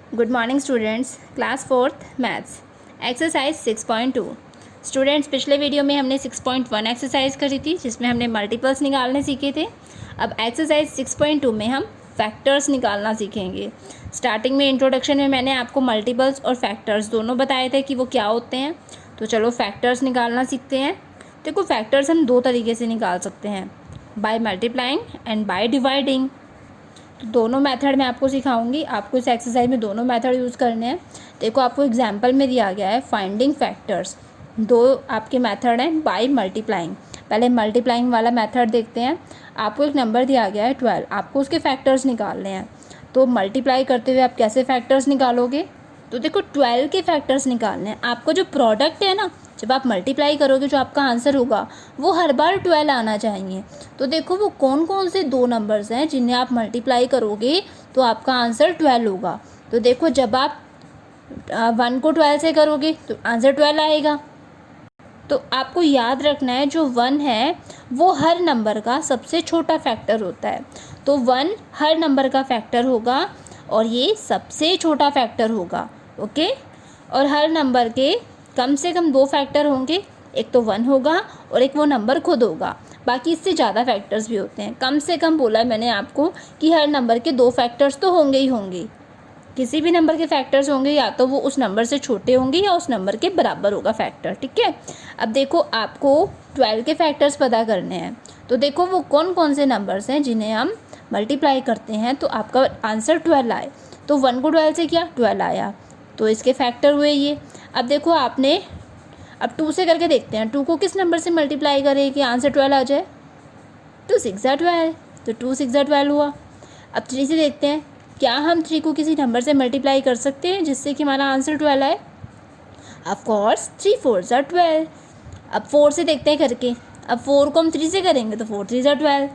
Good morning students, class 4th maths exercise 6.2। Students, पिछले video में हमने 6.1 एक्सरसाइज करी थी जिसमें हमने मल्टीपल्स निकालने सीखे थे। अब एक्सरसाइज 6.2 में हम फैक्टर्स निकालना सीखेंगे। स्टार्टिंग में इंट्रोडक्शन में मैंने आपको मल्टीपल्स और फैक्टर्स दोनों बताए थे कि वो क्या होते हैं। तो चलो फैक्टर्स निकालना सीखते हैं। देखो, फैक्टर्स हम दो तरीके से निकाल सकते हैं, by multiplying and by dividing. तो दोनों मेथड मैं आपको सिखाऊंगी। आपको इस एक्सरसाइज में दोनों मेथड यूज़ करने हैं। देखो, आपको एग्जांपल में दिया गया है फाइंडिंग फैक्टर्स। दो आपके मेथड हैं बाय मल्टीप्लाइंग। पहले मल्टीप्लाइंग वाला मेथड देखते हैं। आपको एक नंबर दिया गया है 12, आपको उसके फैक्टर्स निकालने हैं। तो मल्टीप्लाई करते हुए आप कैसे फैक्टर्स निकालोगे? तो देखो, 12 के फैक्टर्स निकालने हैं। आपका जो प्रोडक्ट है ना, जब आप मल्टीप्लाई करोगे जो आपका आंसर होगा वो हर बार 12 आना चाहिए। तो देखो, वो कौन कौन से दो नंबर्स हैं जिन्हें आप मल्टीप्लाई करोगे तो आपका आंसर 12 होगा। तो देखो, जब आप 1 को 12 से करोगे तो आंसर 12 आएगा। तो आपको याद रखना है, जो 1 है वो हर नंबर का सबसे छोटा फैक्टर होता है। तो 1 हर नंबर का फैक्टर होगा और ये सबसे छोटा फैक्टर होगा। ओके, और हर नंबर के कम से कम दो फैक्टर होंगे, एक तो 1 होगा और एक वो नंबर खुद होगा। बाकी इससे ज़्यादा फैक्टर्स भी होते हैं। कम से कम बोला है मैंने आपको कि हर नंबर के दो फैक्टर्स तो होंगे ही होंगे। किसी भी नंबर के फैक्टर्स होंगे, या तो वो उस नंबर से छोटे होंगे या उस नंबर के बराबर होगा फैक्टर। ठीक है, अब देखो, आपको 12 के फैक्टर्स पता करने हैं। तो देखो, वो कौन कौन से नंबर्स हैं जिन्हें हम मल्टीप्लाई करते हैं तो आपका आंसर 12 आए। तो 1 को 12 से किया, 12 आया, तो इसके फैक्टर हुए ये। अब देखो, आपने अब 2 से करके देखते हैं। 2 को किस नंबर से मल्टीप्लाई करें कि आंसर 12 आ जाए? 2 6 12, तो 2 6 12 हुआ। अब 3 से देखते हैं, क्या हम 3 को किसी नंबर से मल्टीप्लाई कर सकते हैं जिससे कि हमारा आंसर 12 आए? Of course, 3 4 12। अब 4 से देखते हैं करके। अब 4 को हम 3 से करेंगे तो 4 3 12।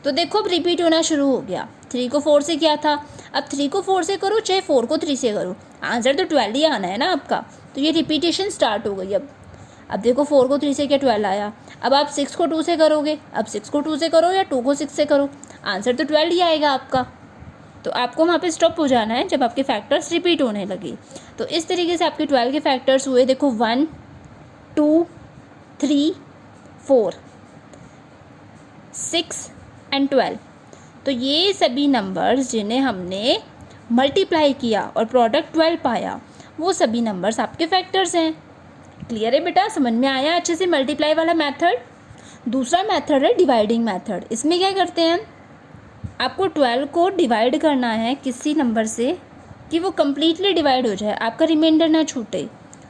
तो देखो, अब रिपीट होना शुरू हो गया। 3 को 4 से किया था, अब 3 को 4 से करो चाहे 4 को 3 से करो, आंसर तो 12 ही आना है ना आपका। तो ये रिपीटेशन स्टार्ट हो गई। अब देखो, 4 को 3 से क्या, 12 आया। अब आप 6 को 2 से करोगे, अब 6 को 2 से करो या 2 को 6 से करो, आंसर तो 12 ही आएगा आपका। तो आपको वहाँ पे स्टॉप हो जाना है जब आपके फैक्टर्स रिपीट होने लगे। तो इस तरीके से आपके 12 के फैक्टर्स हुए। देखो, 1 2 3 4 6 एंड 12। तो ये सभी नंबर्स जिन्हें हमने मल्टीप्लाई किया और प्रोडक्ट 12 पाया, वो सभी नंबर्स आपके फैक्टर्स हैं। क्लियर है बेटा? समझ में आया अच्छे से मल्टीप्लाई वाला मेथड? दूसरा मेथड है डिवाइडिंग मेथड। इसमें क्या करते हैं, आपको 12 को डिवाइड करना है किसी नंबर से कि वो कम्प्लीटली डिवाइड हो जाए, आपका रिमाइंडर ना छूटे।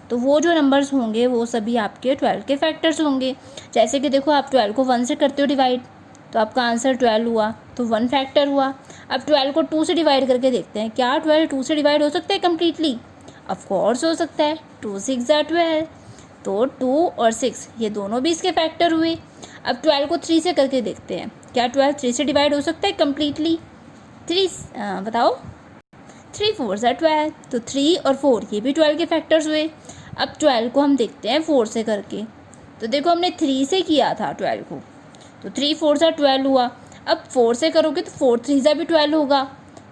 तो वो जो नंबर्स होंगे वो सभी आपके 12 के फैक्टर्स होंगे। जैसे कि देखो, आप 12 को 1 से करते हो डिवाइड, तो आपका आंसर 12 हुआ, तो 1 फैक्टर हुआ। अब 12 को 2 से डिवाइड करके देखते हैं, क्या 12 2 से डिवाइड हो सकता है कम्प्लीटली? ऑफ कोर्स हो सकता है। 2 6 12, तो 2 और 6 ये दोनों भी इसके फैक्टर हुए। अब 12 को 3 से करके देखते हैं, क्या 12 3 से डिवाइड हो सकता है कम्प्लीटली? 3 बताओ, 3 4 12, तो 3 और 4 ये भी 12 के फैक्टर्स हुए। अब 12 को हम देखते हैं 4 से करके। तो देखो, हमने 3 से किया था 12 को, तो 3 4 12 हुआ। अब 4 से करोगे तो 4 3 भी 12 होगा।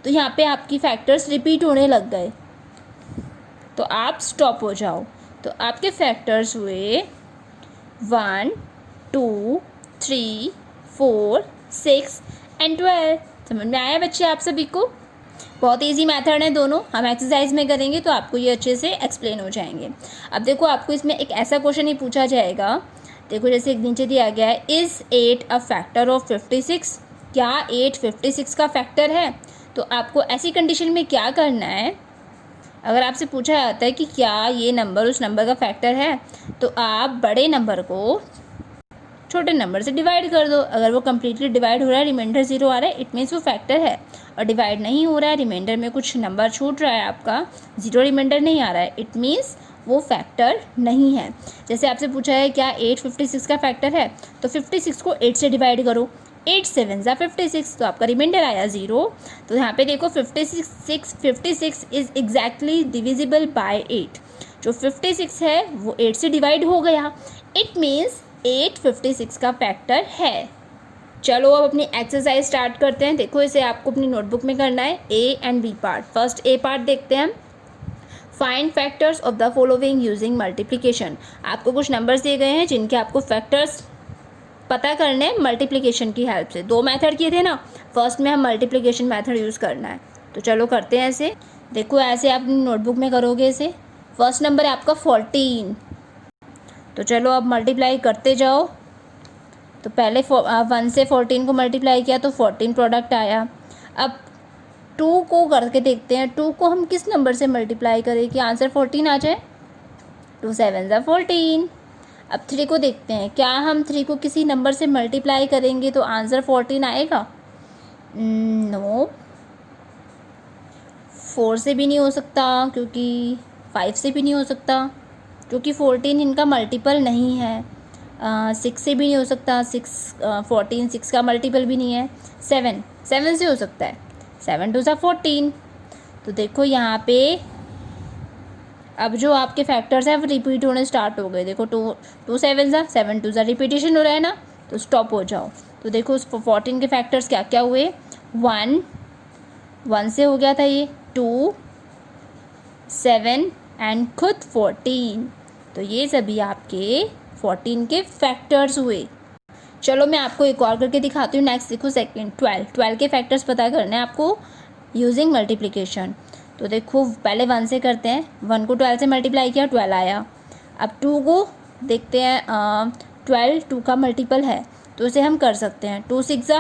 तो यहाँ पे आपकी फैक्टर्स रिपीट होने लग गए, तो आप स्टॉप हो जाओ। तो आपके फैक्टर्स हुए 1 2 3 4 6 एंड 12। समझ में आया बच्चे आप सभी को? बहुत इजी मेथड है दोनों। हम एक्सरसाइज में करेंगे तो आपको ये अच्छे से एक्सप्लेन हो जाएंगे। अब देखो, आपको इसमें एक ऐसा क्वेश्चन ही पूछा जाएगा। देखो, जैसे एक नीचे दिया गया है, इज़ 8 अ फैक्टर ऑफ 56? क्या 8 56 का फैक्टर है? तो आपको ऐसी कंडीशन में क्या करना है, अगर आपसे पूछा जाता है कि क्या ये नंबर उस नंबर का फैक्टर है, तो आप बड़े नंबर को छोटे नंबर से डिवाइड कर दो। अगर वो कम्प्लीटली डिवाइड हो रहा है, रिमाइंडर 0 आ रहा है, इट मीन्स वो फैक्टर है। और डिवाइड नहीं हो रहा है, रिमाइंडर में कुछ नंबर छूट रहा है, आपका 0 रिमाइंडर नहीं आ रहा है, इट मीन्स वो फैक्टर नहीं है। जैसे आपसे पूछा है क्या 8 56 का फैक्टर है, तो 56 को 8 से डिवाइड करो, 8 7 56, तो आपका रिमाइंडर आया 0। तो यहाँ पे देखो, 56 इज़ एग्जैक्टली डिविजिबल बाय 8। जो 56 है वो 8 से डिवाइड हो गया, इट मीन्स 8 56 का फैक्टर है। चलो अब अपनी एक्सरसाइज स्टार्ट करते हैं। देखो इसे आपको अपनी नोटबुक में करना है, A and B part. First A part देखते हैं हम। Find factors of the following using multiplication. आपको कुछ नंबर्स दिए गए हैं जिनके आपको फैक्टर्स पता करने हैं मल्टीप्लिकेशन की हेल्प से। 2 मेथड किए थे ना, फर्स्ट में हम मल्टीप्लिकेशन मेथड यूज़ करना है। तो चलो करते हैं ऐसे। देखो ऐसे आप नोटबुक में करोगे इसे। फर्स्ट नंबर है आपका 14। तो चलो अब मल्टीप्लाई करते जाओ। तो पहले 1 से 14 को मल्टीप्लाई किया तो 14 प्रोडक्ट आया। अब 2 को करके देखते हैं, 2 को हम किस नंबर से मल्टीप्लाई करें कि आंसर 14 आ जाए। 2 7 ज़ा 14। अब 3 को देखते हैं, क्या हम 3 को किसी नंबर से मल्टीप्लाई करेंगे तो आंसर 14 आएगा। नो, 4 से भी नहीं हो सकता, क्योंकि 5 से भी नहीं हो सकता, क्योंकि 14 इनका मल्टीपल नहीं है। 6 से भी नहीं हो सकता, 14 6 का मल्टीपल भी नहीं है। 7 से हो सकता है, 7 2 ज़ा 14। तो देखो यहाँ पे अब जो आपके फैक्टर्स हैं वो रिपीट होने स्टार्ट हो गए। देखो 2 7 ज़ा 7 2 ज़ा रिपीटेशन हो रहा है ना, तो स्टॉप हो जाओ। तो देखो उस 14 के फैक्टर्स क्या क्या हुए। 1 से हो गया था ये, 2 7 एंड खुद 14। तो ये सभी आपके 14 के फैक्टर्स हुए। चलो मैं आपको एक और करके दिखाती हूँ। नेक्स्ट देखो सेकंड 12 के फैक्टर्स पता करने हैं आपको यूजिंग मल्टीप्लिकेशन। तो देखो पहले 1 से करते हैं। 1 को 12 से मल्टीप्लाई किया, 12 आया। अब 2 को देखते हैं, 12 2 का मल्टीपल है तो उसे हम कर सकते हैं। 2 6 ज़ा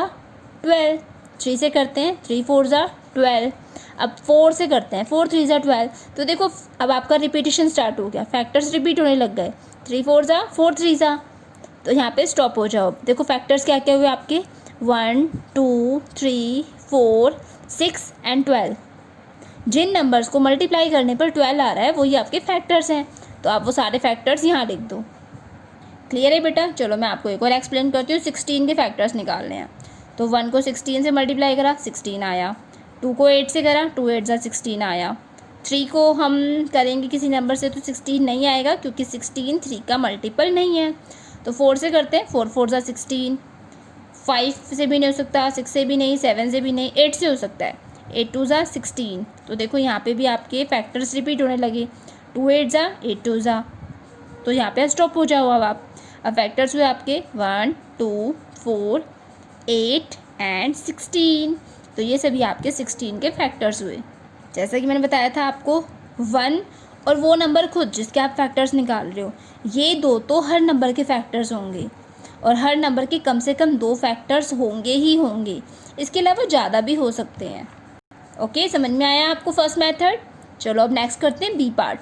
12। 3 से करते हैं, 3 4 ज़ा 12। अब 4 से करते हैं, 4 3 ज़ा 12। तो देखो अब आपका रिपीटेशन स्टार्ट हो गया, फैक्टर्स रिपीट होने लग गए। 3 4 ज़ा 4 3 ज़ा। तो यहाँ पे स्टॉप हो जाओ। देखो फैक्टर्स क्या क्या हुए आपके, 1 2 3 4 6 एंड 12। जिन नंबर्स को मल्टीप्लाई करने पर 12 आ रहा है वही आपके फैक्टर्स हैं, तो आप वो सारे फैक्टर्स यहाँ लिख दो। क्लियर है बेटा। चलो मैं आपको एक और एक्सप्लेन करती हूँ। 16 के फैक्टर्स निकालने हैं। तो 1 को 16 से मल्टीप्लाई करा, 16 आया। 2 को 8 से करा, 2 8 ज़ा 16 आया। 3 को हम करेंगे किसी नंबर से तो 16 नहीं आएगा, क्योंकि 16 3 का मल्टीपल नहीं है। तो 4 से करते हैं, 4 4 ज़ा 16। 5 से भी नहीं हो सकता, 6 से भी नहीं, 7 से भी नहीं, 8 से हो सकता है। 8 2 ज़ा 16। तो देखो यहाँ पे भी आपके फैक्टर्स रिपीट होने लगे। 2 8 ज़ा 8 2 ज़ा। तो यहाँ पे स्टॉप हो जाओ। अब फैक्टर्स हुए आपके 1 2 4 8 एंड 16। तो ये सभी आपके 16 के फैक्टर्स हुए। जैसा कि मैंने बताया था आपको, 1 और वो नंबर खुद जिसके आप फैक्टर्स निकाल रहे हो, ये दो तो हर नंबर के फैक्टर्स होंगे, और हर नंबर के कम से कम 2 फैक्टर्स होंगे ही होंगे। इसके अलावा ज़्यादा भी हो सकते हैं। ओके, समझ में आया आपको फर्स्ट मेथड। चलो अब नेक्स्ट करते हैं बी पार्ट।